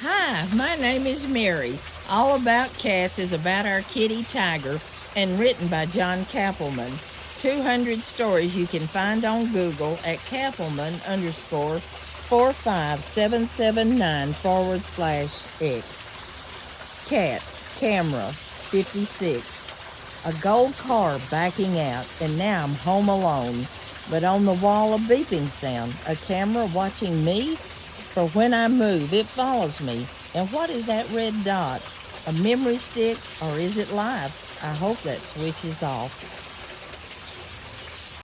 Hi, my name is Mary. All About Cats is about our kitty Tiger and written by John Cappleman. 200 stories you can find on Google at Cappleman underscore 45779 /X. Cat, camera, 56. A gold car backing out, and now I'm home alone. But on the wall, a beeping sound. A camera watching me? For when I move, it follows me. And what is that red dot? A memory stick, or is it live? I hope that switch is off.